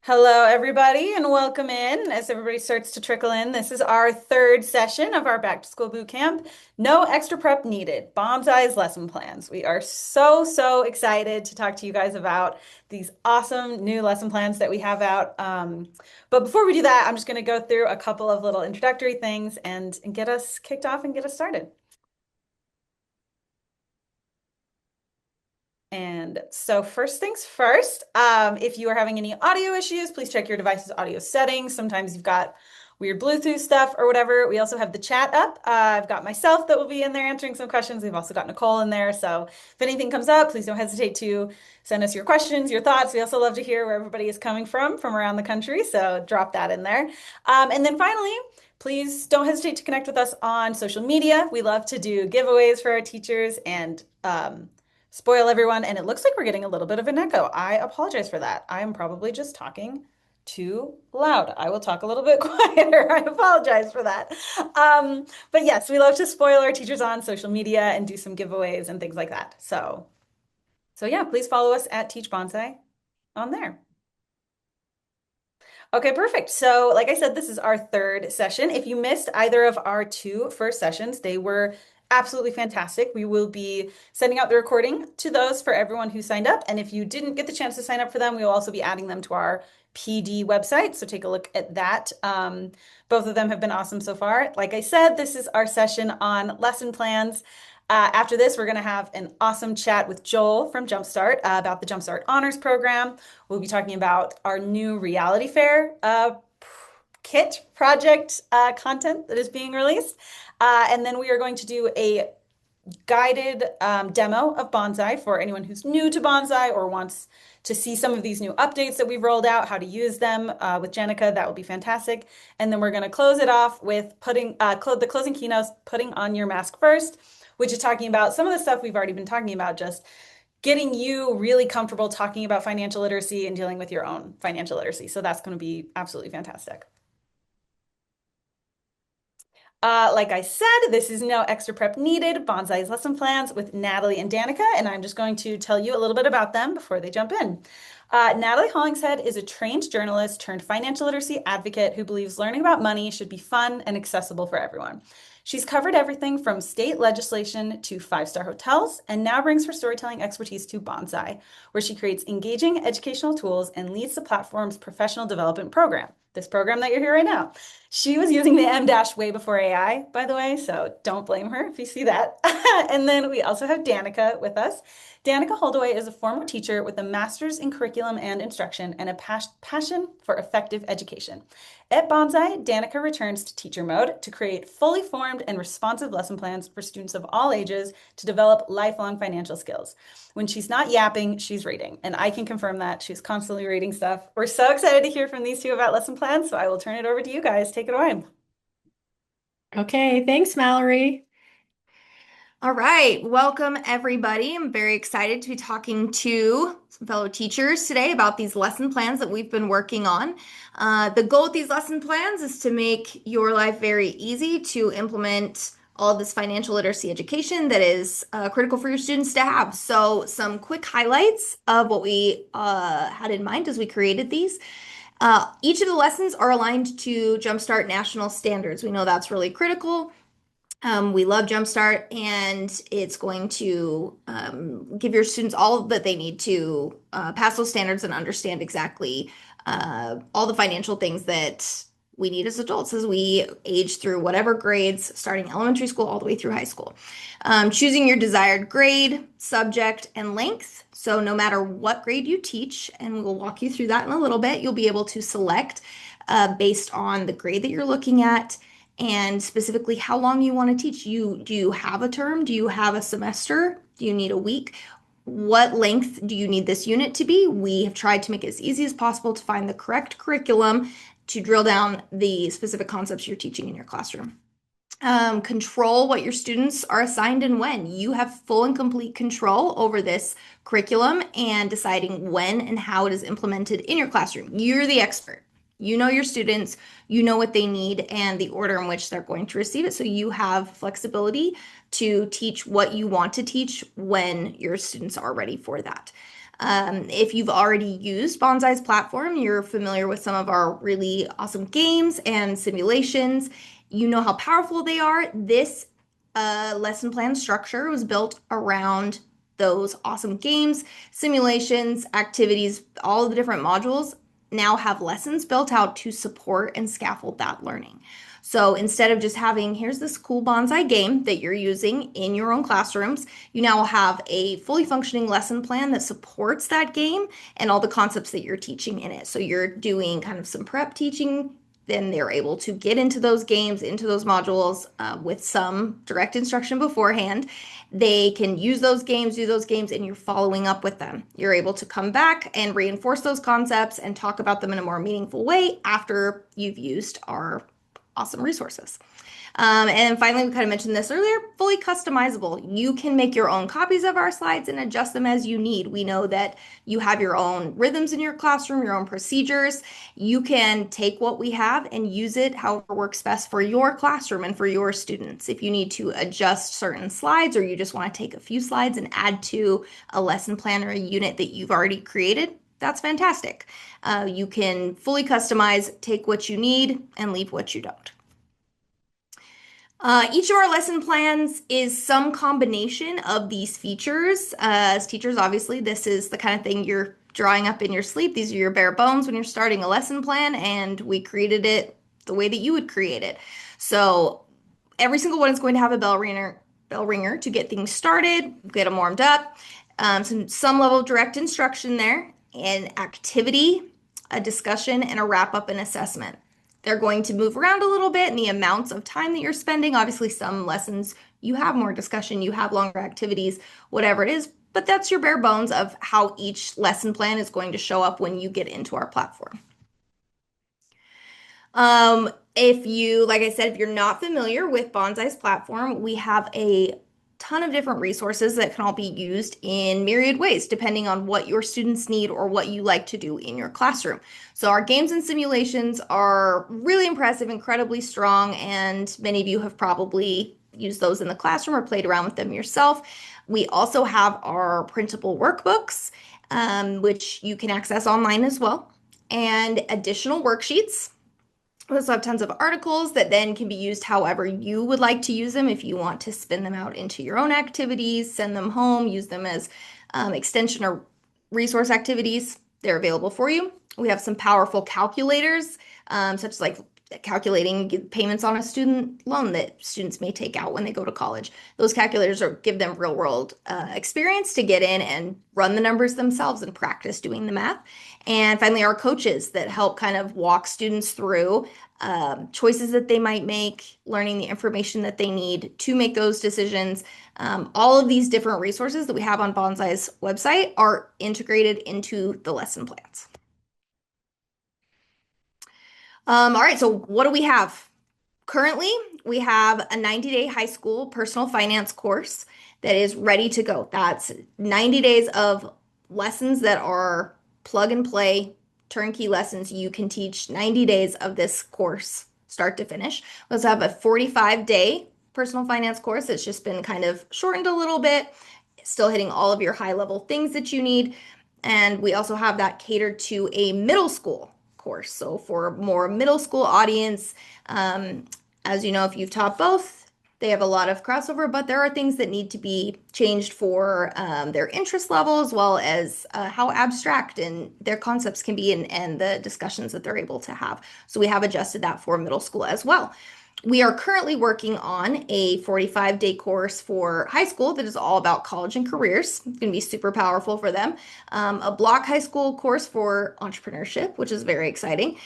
Hello, everybody, and welcome in. As everybody starts to trickle in, this is our third session of our Back to School Bootcamp. No extra prep needed. Banzai's lesson plans. We are so excited to talk to you guys about these awesome new lesson plans that we have out. But before we do that, I'm just going to go through a couple of little introductory things and get us kicked off and get us started. And so first things first, if you are having any audio issues, please check your device's audio settings. Sometimes you've got weird Bluetooth stuff or whatever. We also have the chat up. I've got myself that will be in there answering some questions. We've also got Nicole in there. So if anything comes up, please don't hesitate to send us your questions, your thoughts. We also love to hear where everybody is coming from around the country. So drop that in there. And then finally, please don't hesitate to connect with us on social media. We love to do giveaways for our teachers and spoil everyone. And it looks like we're getting a little bit of an echo. I apologize for that. I am probably just talking too loud. I will talk a little bit quieter. I apologize for that. But yes, we love to spoil our teachers on social media and do some giveaways and things like that. So yeah, please follow us at Teach Bonsai on there. Okay, perfect. So, like I said, this is our third session. If you missed either of our two first sessions, they were absolutely fantastic. We will be sending out the recording to those for everyone who signed up. And if you didn't get the chance to sign up for them, we will also be adding them to our PD website. So take a look at that. Both of them have been awesome so far. Like I said, this is our session on lesson plans. After this, we're going to have an awesome chat with Joel from Jumpstart about the Jumpstart Honors Program. We'll be talking about our new reality fair kit project content that is being released. And then we are going to do a guided demo of Bonsai for anyone who's new to Bonsai or wants to see some of these new updates that we've rolled out, how to use them with Jenica. That will be fantastic. And then we're going to close it off with putting the closing keynotes, putting on your mask first, which is talking about some of the stuff we've already been talking about, just getting you really comfortable talking about financial literacy and dealing with your own financial literacy. So that's going to be absolutely fantastic. Like I said, this is no extra prep needed. Bonsai's lesson plans with Natalie and Danica, and I'm just going to tell you a little bit about them before they jump in. Natalie Hollingshead is a trained journalist turned financial literacy advocate who believes learning about money should be fun and accessible for everyone. She's covered everything from state legislation to five-star hotels, and now brings her storytelling expertise to Bonsai, where she creates engaging educational tools and leads the platform's professional development program. This program that you're here right now. She was using the M dash way before AI, by the way, so don't blame her if you see that. And then we also have Danica with us. Danica Holdaway is a former teacher with a master's in curriculum and instruction and a passion for effective education. At Bonsai, Danica returns to teacher mode to create fully formed and responsive lesson plans for students of all ages to develop lifelong financial skills. When she's not yapping, she's reading, and I can confirm that she's constantly reading stuff. We're so excited to hear from these two about lesson plans, so I will turn it over to you guys. Take it away. Okay, thanks, Mallory. All right, welcome everybody. I'm very excited to be talking to some fellow teachers today about these lesson plans that we've been working on. The goal of these lesson plans is to make your life very easy to implement all of this financial literacy education that is critical for your students to have. So, some quick highlights of what we had in mind as we created these. Each of the lessons are aligned to Jumpstart national standards. We know that's really critical. We love Jumpstart, and it's going to give your students all that they need to pass those standards and understand exactly all the financial things that we need as adults as we age through whatever grades, starting elementary school all the way through high school. Choosing your desired grade, subject, and length. So, no matter what grade you teach, and we'll walk you through that in a little bit, you'll be able to select based on the grade that you're looking at and specifically how long you want to teach. Do you have a term? Do you have a semester? Do you need a week? What length do you need this unit to be? We have tried to make it as easy as possible to find the correct curriculum to drill down the specific concepts you're teaching in your classroom. Control what your students are assigned and when. You have full and complete control over this curriculum and deciding when and how it is implemented in your classroom. You're the expert. You know your students, you know what they need and the order in which they're going to receive it. So you have flexibility to teach what you want to teach when your students are ready for that. If you've already used Bonsai's platform, you're familiar with some of our really awesome games and simulations. You know how powerful they are. This lesson plan structure was built around those awesome games, simulations, activities, all of the different modules now have lessons built out to support and scaffold that learning. So instead of just having, here's this cool bonsai game that you're using in your own classrooms, you now have a fully functioning lesson plan that supports that game and all the concepts that you're teaching in it. So you're doing kind of some prep teaching, then they're able to get into those games, into those modules with some direct instruction beforehand. They can use those games, do those games, and you're following up with them. You're able to come back and reinforce those concepts and talk about them in a more meaningful way after you've used our awesome resources. And finally, we kind of mentioned this earlier, fully customizable. You can make your own copies of our slides and adjust them as you need. We know that you have your own rhythms in your classroom, your own procedures. You can take what we have and use it however works best for your classroom and for your students. If you need to adjust certain slides or you just want to take a few slides and add to a lesson plan or a unit that you've already created, that's fantastic. You can fully customize, take what you need, and leave what you don't. Each of our lesson plans is some combination of these features. As teachers, obviously, this is the kind of thing you're drawing up in your sleep. These are your bare bones when you're starting a lesson plan, and we created it the way that you would create it. So every single one is going to have a bell ringer to get things started, get them warmed up, some level of direct instruction there, an activity, a discussion, and a wrap up and assessment. They're going to move around a little bit in the amounts of time that you're spending. Obviously, some lessons you have more discussion, you have longer activities, whatever it is, but that's your bare bones of how each lesson plan is going to show up when you get into our platform. If you, like I said, if you're not familiar with Bonsai's platform, we have a ton of different resources that can all be used in myriad ways, depending on what your students need or what you like to do in your classroom. So our games and simulations are really impressive, incredibly strong, and many of you have probably used those in the classroom or played around with them yourself. We also have our printable workbooks, which you can access online as well, and additional worksheets. We also have tons of articles that then can be used however you would like to use them. If you want to spin them out into your own activities, send them home, use them as extension or resource activities, they're available for you. We have some powerful calculators, such as like calculating payments on a student loan that students may take out when they go to college. Those calculators give them real world experience to get in and run the numbers themselves and practice doing the math. And finally, our coaches that help kind of walk students through choices that they might make, learning the information that they need to make those decisions. All of these different resources that we have on Banzai's website are integrated into the lesson plans. All right, so what do we have? Currently, we have a 90-day high school personal finance course that is ready to go. That's 90 days of lessons that are plug and play, turnkey lessons. You can teach 90 days of this course, start to finish. We also have a 45-day personal finance course that's just been kind of shortened a little bit, still hitting all of your high-level things that you need. And we also have that catered to a middle school course. So for more middle school audience, as you know, if you've taught both, they have a lot of crossover, but there are things that need to be changed for their interest level as well as how abstract and their concepts can be and the discussions that they're able to have. So we have adjusted that for middle school as well. We are currently working on a 45-day course for high school that is all about college and careers. It's going to be super powerful for them. A block high school course for entrepreneurship, which is very exciting.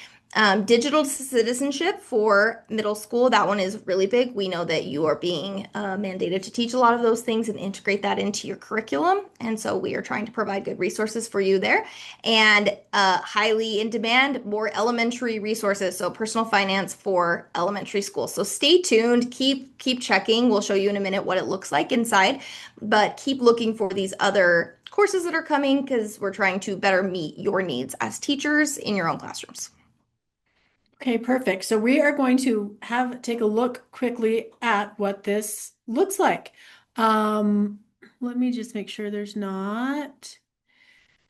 Digital citizenship for middle school. That one is really big. We know that you are being mandated to teach a lot of those things and integrate that into your curriculum. And so we are trying to provide good resources for you there. And highly in demand, more elementary resources. So personal finance for elementary school. So stay tuned. Keep checking. We'll show you in a minute what it looks like inside. But keep looking for these other courses that are coming because we're trying to better meet your needs as teachers in your own classrooms. Okay, perfect. So we are going to take a look quickly at what this looks like. Let me just make sure there's not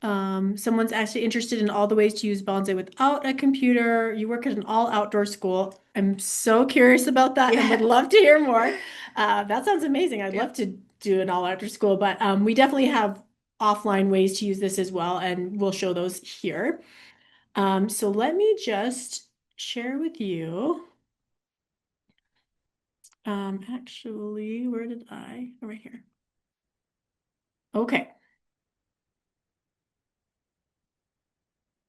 Someone's actually interested in all the ways to use Banzai without a computer. You work at an all outdoor school. I'm so curious about that and would Yeah. love to hear more. That sounds amazing. I'd Yeah. love to do an all outdoor school, but we definitely have offline ways to use this as well, and we'll show those here. So let me just share with you. Actually, where did I? Oh, right here. Okay,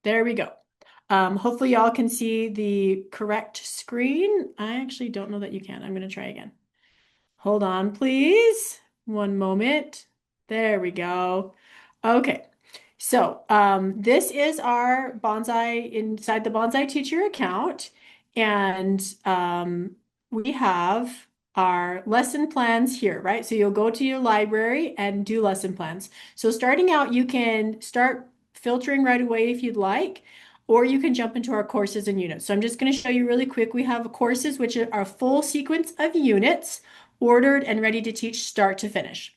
there we go. Hopefully y'all can see the correct screen. I actually don't know that you can. I'm going to try again. Hold on, please. One moment. There we go. Okay. So, this is our Bonsai inside the Bonsai Teacher account, and we have our lesson plans here, right? So you'll go to your library and do lesson plans. So starting out, you can start filtering right away if you'd like, or you can jump into our courses and units. So I'm just going to show you really quick. We have courses, which are a full sequence of units ordered and ready to teach start to finish.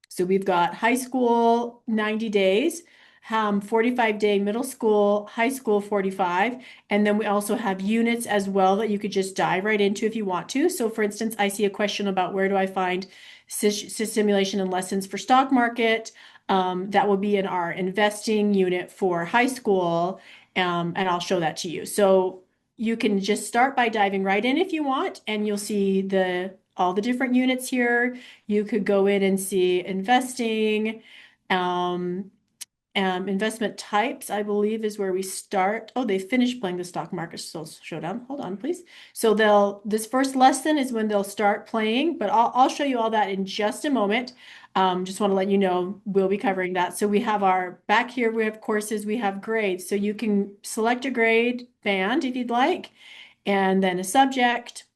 So we've got high school 90 days, 45-day middle school, high school 45, and then we also have units as well that you could just dive right into if you want to. So for instance, I see a question about where do I find simulation and lessons for stock market. That will be in our investing unit for high school, and I'll show that to you. So you can just start by diving right in if you want, and you'll see all the different units here. You could go in and see investing, um, investment types, I believe, is where we start. Oh, they finished playing the stock market showdown. Hold on, please. So this first lesson is when they'll start playing, but I'll show you all that in just a moment. Just want to let you know we'll be covering that. So we have back here, we have courses, we have grades. So you can select a grade band if you'd like, and then a subject,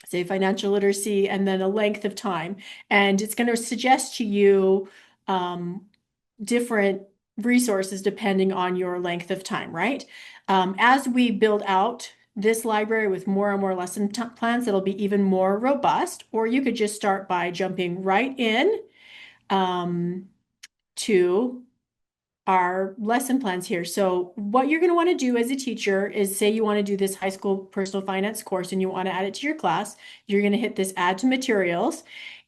say financial literacy, and then a length of time. And it's going to suggest to you different resources depending on your length of time, right? As we build out this library with more and more lesson plans, it'll be even more robust, or you could just start by jumping right in to our lesson plans here. So what you're going to want to do as a teacher is, say you want to do this high school personal finance course and you want to add it to your class, you're going to hit this add to materials,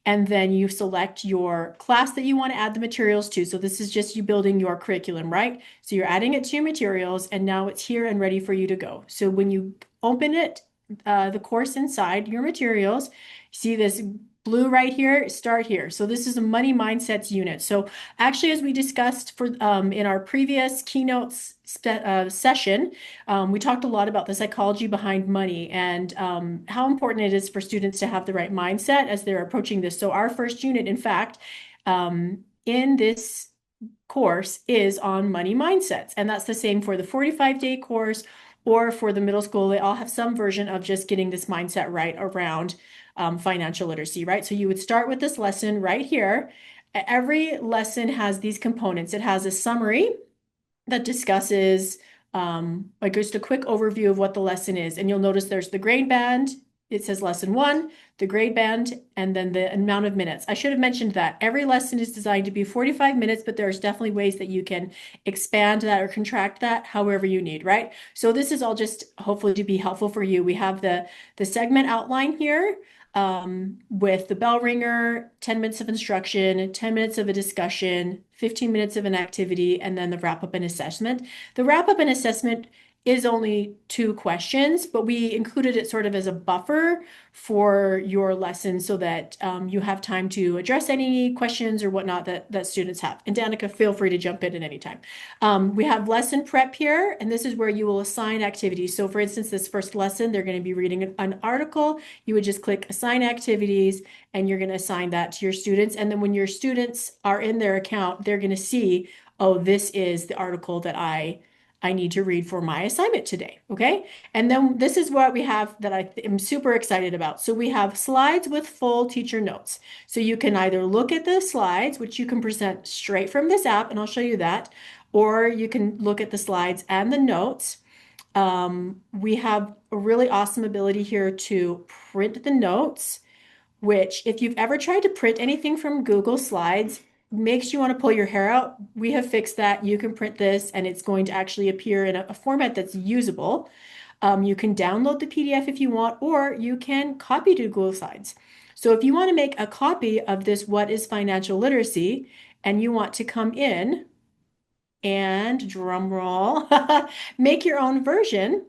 and then you select your class that you want to add the materials to. So this is just you building your curriculum, right? So you're adding it to your materials, and now it's here and ready for you to go. So when you open it, the course inside your materials, see this blue right here, start here. So this is a money mindsets unit. So actually, as we discussed in our previous keynotes session, we talked a lot about the psychology behind money and how important it is for students to have the right mindset as they're approaching this. So our first unit, in fact, in this course is on money mindsets, and that's the same for the 45-day course or for the middle school. They all have some version of just getting this mindset right around financial literacy, right? So you would start with this lesson right here. Every lesson has these components. It has a summary that discusses like just a quick overview of what the lesson is. And you'll notice there's the grade band. It says lesson one, the grade band, and then the amount of minutes. I should have mentioned that every lesson is designed to be 45 minutes, but there's definitely ways that you can expand that or contract that however you need, right? So this is all just hopefully to be helpful for you. We have the segment outline here with the bell ringer, 10 minutes of instruction, 10 minutes of a discussion, 15 minutes of an activity, and then the wrap up and assessment. The wrap up and assessment is only 2 questions, but we included it sort of as a buffer for your lesson so that you have time to address any questions or whatnot that students have. And Danica, feel free to jump in at any time. We have lesson prep here, and this is where you will assign activities. So for instance, this first lesson, they're going to be reading an article. You would just click assign activities, and you're going to assign that to your students. And then when your students are in their account, they're going to see, oh, this is the article that I need to read for my assignment today, okay? And then this is what we have that I am super excited about. So we have slides with full teacher notes. So you can either look at the slides, which you can present straight from this app, and I'll show you that, or you can look at the slides and the notes. We have a really awesome ability here to print the notes, which if you've ever tried to print anything from Google Slides, makes you want to pull your hair out, we have fixed that. You can print this and it's going to actually appear in a format that's usable. You can download the PDF if you want, or you can copy to Google Slides. So if you want to make a copy of this What is Financial Literacy, and you want to come in and drum roll, make your own version,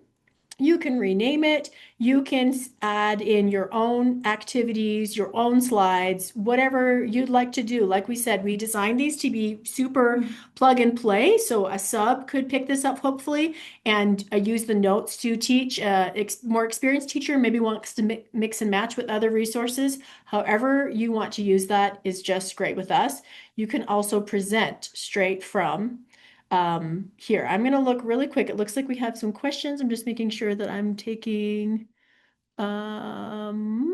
you can rename it. You can add in your own activities, your own slides, whatever you'd like to do. Like we said, we designed these to be super plug and play. So a sub could pick this up, hopefully, and use the notes to teach. More experienced teacher maybe wants to mix and match with other resources. However you want to use that is just great with us. You can also present straight from here. I'm going to look really quick. It looks like we have some questions. I'm just making sure that I'm taking, um,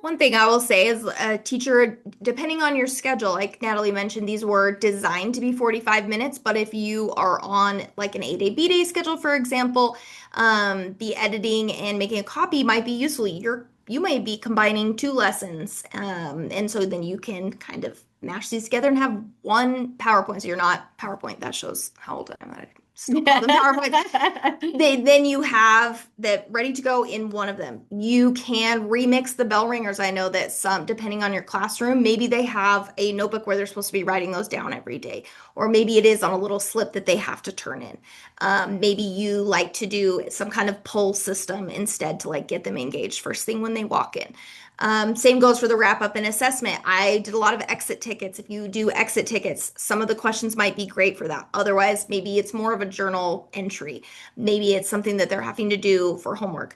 One thing I will say is a teacher, depending on your schedule, like Natalie mentioned, these were designed to be 45 minutes, but if you are on like an A day, B day schedule, for example, the editing and making a copy might be useful. You might be combining two lessons, and so then you can kind of mash these together and have one PowerPoint. So you're not PowerPoint. That shows how old I am. I still call them PowerPoint. Then you have that ready to go in one of them. You can remix the bell ringers. I know that some, depending on your classroom, maybe they have a notebook where they're supposed to be writing those down every day, or maybe it is on a little slip that they have to turn in. Maybe you like to do some kind of poll system instead to like get them engaged first thing when they walk in. Same goes for the wrap up and assessment. I did a lot of exit tickets. If you do exit tickets, some of the questions might be great for that. Otherwise, maybe it's more of a journal entry. Maybe it's something that they're having to do for homework.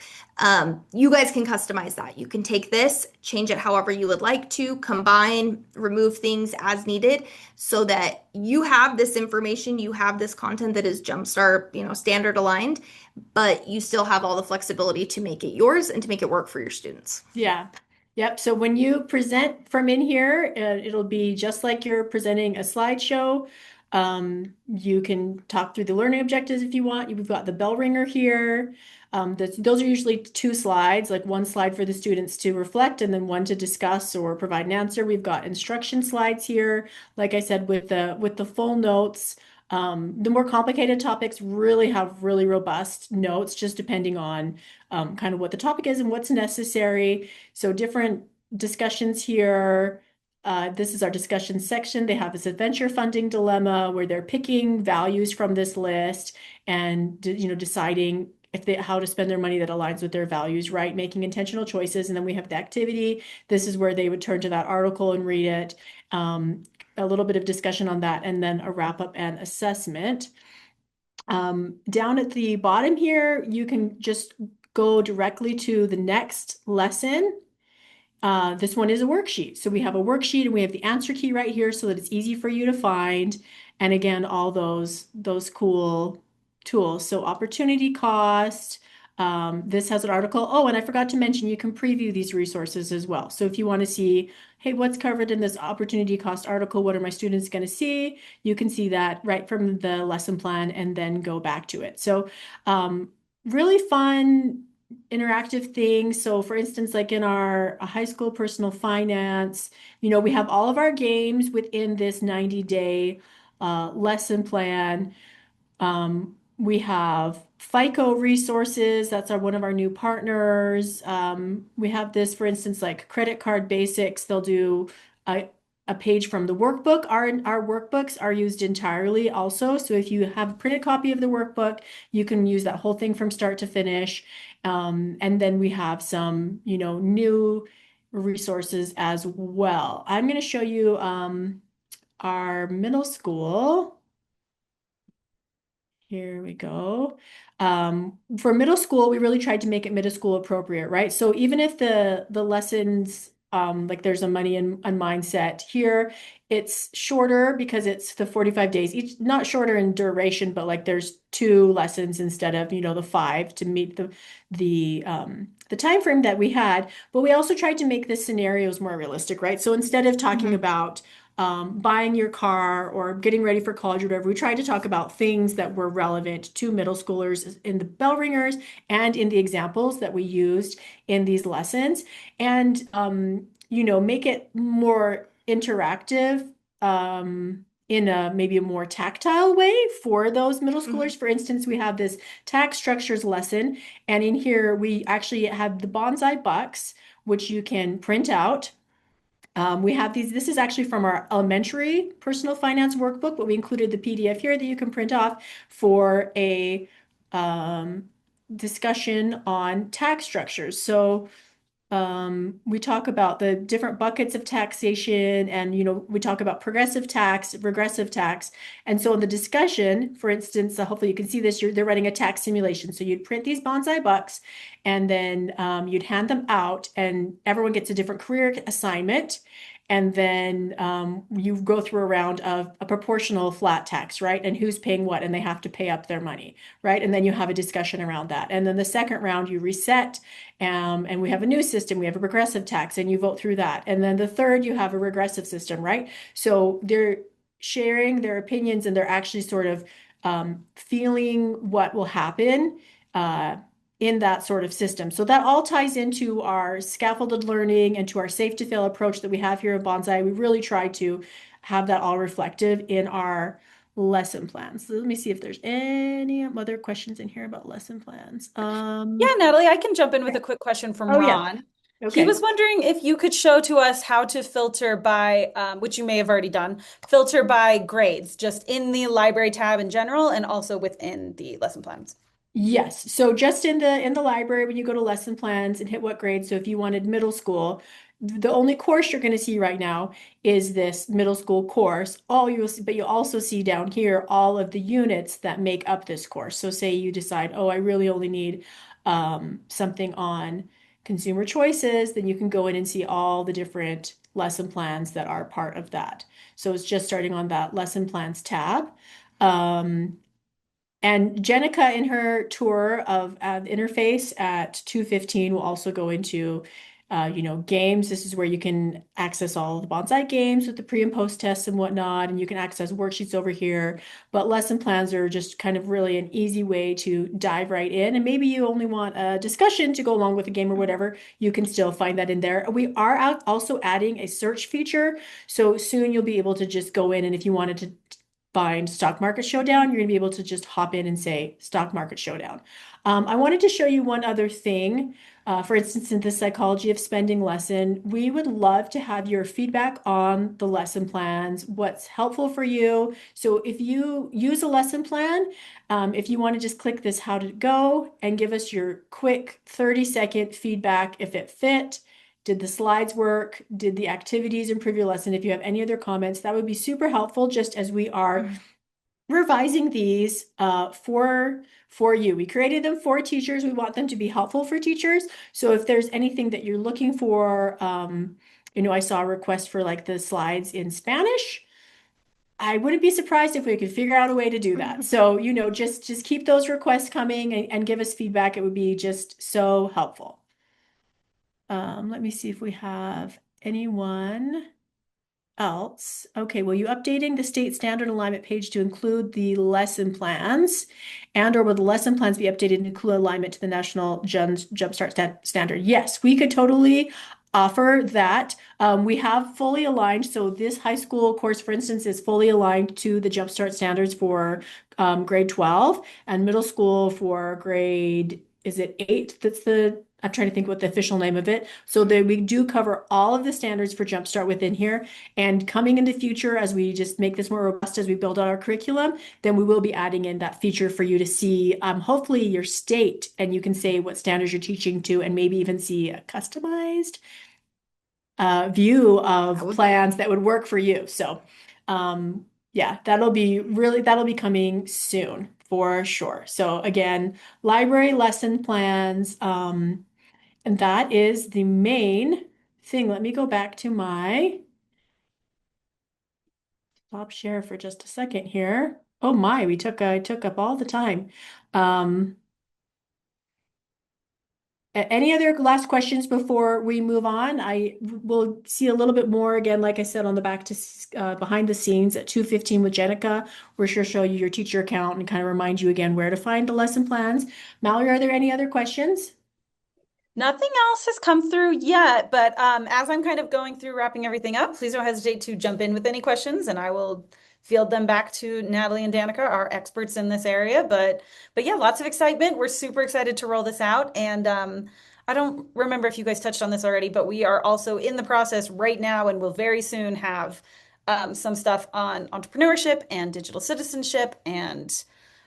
You guys can customize that. You can take this, change it however you would like to, combine, remove things as needed so that you have this information, you have this content that is Jumpstart, standard aligned, but you still have all the flexibility to make it yours and to make it work for your students. Yeah. Yep. So when you present from in here, it'll be just like you're presenting a slideshow. You can talk through the learning objectives if you want. We've got the bell ringer here. Those are usually two slides, like one slide for the students to reflect and then one to discuss or provide an answer. We've got instruction slides here, like I said, with the full notes. The more complicated topics really have really robust notes, just depending on kind of what the topic is and what's necessary. So different discussions here. This is our discussion section. They have this adventure funding dilemma where they're picking values from this list and deciding how to spend their money that aligns with their values, right? Making intentional choices. And then we have the activity. This is where they would turn to that article and read it. A little bit of discussion on that, and then a wrap up and assessment. Down at the bottom here, you can just go directly to the next lesson. This one is a worksheet. So we have a worksheet and we have the answer key right here so that it's easy for you to find. And again, all those cool tools. So opportunity cost. This has an article. Oh, and I forgot to mention you can preview these resources as well. So if you want to see, hey, what's covered in this opportunity cost article? What are my students going to see? You can see that right from the lesson plan and then go back to it. So really fun interactive things. So for instance, like in our high school personal finance, we have all of our games within this 90-day lesson plan. We have FICO resources. That's one of our new partners. We have this, for instance, like credit card basics. They'll do a page from the workbook. Our workbooks are used entirely also. So if you have a printed copy of the workbook, you can use that whole thing from start to finish. And then we have some, new resources as well. I'm going to show you our middle school. Here we go. For middle school, we really tried to make it middle school appropriate, right? So even if the lessons, like there's a money and mindset here, it's shorter because it's the 45 days, each not shorter in duration, but like there's two lessons instead of, the five to meet the time frame that we had. But we also tried to make the scenarios more realistic, right? So instead of talking about buying your car or getting ready for college or whatever, we tried to talk about things that were relevant to middle schoolers in the bell ringers and in the examples that we used in these lessons, and make it more interactive in a maybe a more tactile way for those middle Mhm. schoolers. For instance, we have this tax structures lesson, and in here we actually have the Banzai Bucks, which you can print out. We have these, this is actually from our elementary personal finance workbook, but we included the PDF here that you can print off for a um, discussion on tax structures. So we talk about the different buckets of taxation, and we talk about progressive tax, regressive tax. And so in the discussion, for instance, hopefully you can see this, they're running a tax simulation. So you'd print these Banzai bucks, and then you'd hand them out, and everyone gets a different career assignment. And then you go through a round of a proportional flat tax, right? And who's paying what, and they have to pay up their money, right? And then you have a discussion around that. And then the second round, you reset, and we have a new system. We have a progressive tax, and you vote through that. And then the third, you have a regressive system, right? So they're sharing their opinions, and they're actually sort of feeling what will happen uh, in that sort of system. So that all ties into our scaffolded learning and to our safe to fail approach that we have here at Bonsai. We really try to have that all reflected in our lesson plans. So let me see if there's any other questions in here about lesson plans. Yeah, Natalie, I can jump in with a quick question from Oh yeah. Ron. He Okay. was wondering if you could show to us how to filter by, which you may have already done, filter by grades, just in the library tab in general and also within the lesson plans. Yes. So just in the library, when you go to lesson plans and hit what grade, so if you wanted middle school, the only course you're going to see right now is this middle school course. All you'll see, but you'll also see down here all of the units that make up this course. So say you decide, oh, I really only need something on consumer choices, then you can go in and see all the different lesson plans that are part of that. So it's just starting on that lesson plans tab. Um, and Jenica, in her tour of the interface at 2:15, will also go into, games. This is where you can access all the Bonsai games with the pre and post tests and whatnot, and you can access worksheets over here. But lesson plans are just kind of really an easy way to dive right in. And maybe you only want a discussion to go along with the game or whatever, you can still find that in there. We are also adding a search feature. So soon you'll be able to just go in, and if you wanted to find stock market showdown, you're going to be able to just hop in and say stock market showdown. I wanted to show you one other thing. For instance, in the psychology of spending lesson, we would love to have your feedback on the lesson plans, what's helpful for you. So if you use a lesson plan, if you want to just click this how did it go and give us your quick 30-second feedback if it fit. Did the slides work? Did the activities improve your lesson? If you have any other comments, that would be super helpful just as we are Mhm. revising these for you. We created them for teachers. We want them to be helpful for teachers. So if there's anything that you're looking for, I saw a request for like the slides in Spanish. I wouldn't be surprised if we could figure out a way to do that. So, just keep those requests coming, and give us feedback. It would be just so helpful. Let me see if we have anyone else. Okay, well, you updating the state standard alignment page to include the lesson plans, and or will the lesson plans be updated to include alignment to the national Jumpstart standard? Yes, we could totally offer that. We have fully aligned. So this high school course, for instance, is fully aligned to the Jumpstart standards for grade 12, and middle school for grade, is it 8? I'm trying to think what the official name of it. So that we do cover all of the standards for Jumpstart within here. And coming in the future, as we just make this more robust, as we build out our curriculum, then we will be adding in that feature for you to see, hopefully your state, and you can say what standards you're teaching to, and maybe even see a customized view That of would be plans that would work for you. So, yeah, that'll be coming soon for sure. So again, library lesson plans, and that is the main thing. Let me go back to my stop share for just a second here. Oh my, I took up all the time. Um, any other last questions before we move on? I will see a little bit more again, like I said, on the back to behind the scenes at 2:15 with Jenica, where she'll show you your teacher account and kind of remind you again where to find the lesson plans. Mallory, are there any other questions? Nothing else has come through yet, but as I'm kind of going through wrapping everything up, please don't hesitate to jump in with any questions, and I will field them back to Natalie and Danica, our experts in this area. But yeah, lots of excitement. We're super excited to roll this out, and I don't remember if you guys touched on this already, but we are also in the process right now, and will very soon have some stuff on entrepreneurship and digital citizenship, and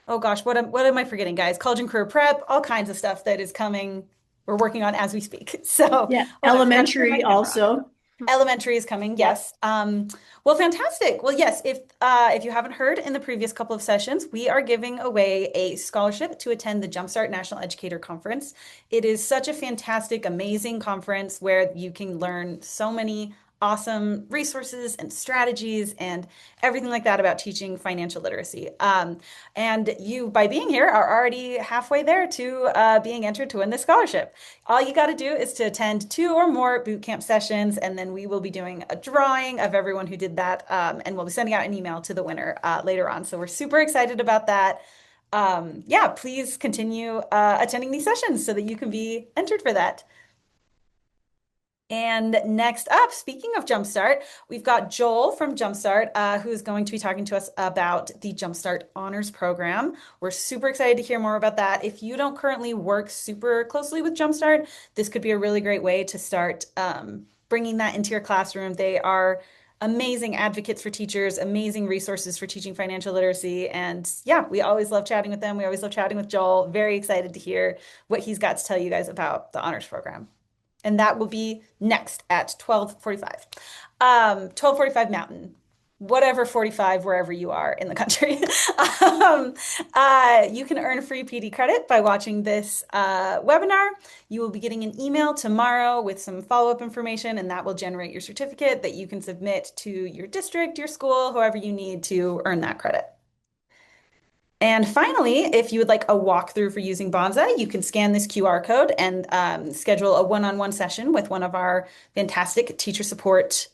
oh gosh, what am I forgetting, guys? College and career prep, all kinds of stuff that is coming we're working on as we speak. So, Yeah, oh, I forgot to turn my elementary camera on. also. Elementary is coming, Yep. yes. Well, fantastic. Well, yes, if you haven't heard in the previous couple of sessions, we are giving away a scholarship to attend the Jumpstart National Educator Conference. It is such a fantastic, amazing conference where you can learn so many awesome resources and strategies and everything like that about teaching financial literacy. And you, by being here, are already halfway there to being entered to win this scholarship. All you got to do is to attend two or more boot camp sessions, and then we will be doing a drawing of everyone who did that, and we'll be sending out an email to the winner later on. So we're super excited about that. Yeah, please continue attending these sessions so that you can be entered for that. And next up, speaking of Jumpstart, we've got Joel from Jumpstart, who's going to be talking to us about the Jumpstart Honors Program. We're super excited to hear more about that. If you don't currently work super closely with Jumpstart, this could be a really great way to start bringing that into your classroom. They are amazing advocates for teachers, amazing resources for teaching financial literacy. And yeah, we always love chatting with them. We always love chatting with Joel. Very excited to hear what he's got to tell you guys about the Honors Program, and that will be next at 12:45. 12:45 Mountain, whatever 45 wherever you are in the country. um, you can earn free PD credit by watching this webinar. You will be getting an email tomorrow with some follow-up information, and that will generate your certificate that you can submit to your district, your school, whoever you need to earn that credit. And finally, if you would like a walkthrough for using Banzai, you can scan this QR code and schedule a one-on-one session with one of our fantastic teacher support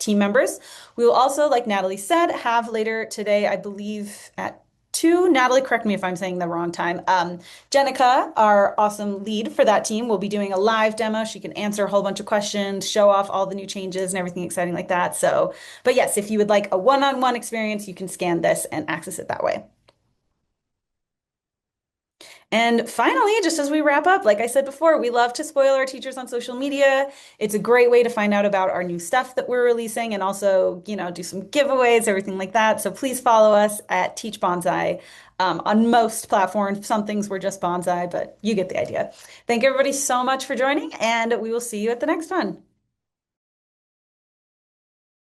team members. We will also, like Natalie said, have later today, I believe at 2, Natalie, correct me if I'm saying the wrong time. Jenica, our awesome lead for that team, will be doing a live demo. She can answer a whole bunch of questions, show off all the new changes and everything exciting like that. So, but yes, if you would like a one-on-one experience, you can scan this and access it that way. And finally, just as we wrap up, like I said before, we love to spoil our teachers on social media. It's a great way to find out about our new stuff that we're releasing and also, do some giveaways, everything like that. So please follow us at Teach Bonsai on most platforms. Some things were just Bonsai, but you get the idea. Thank everybody so much for joining, and we will see you at the next one.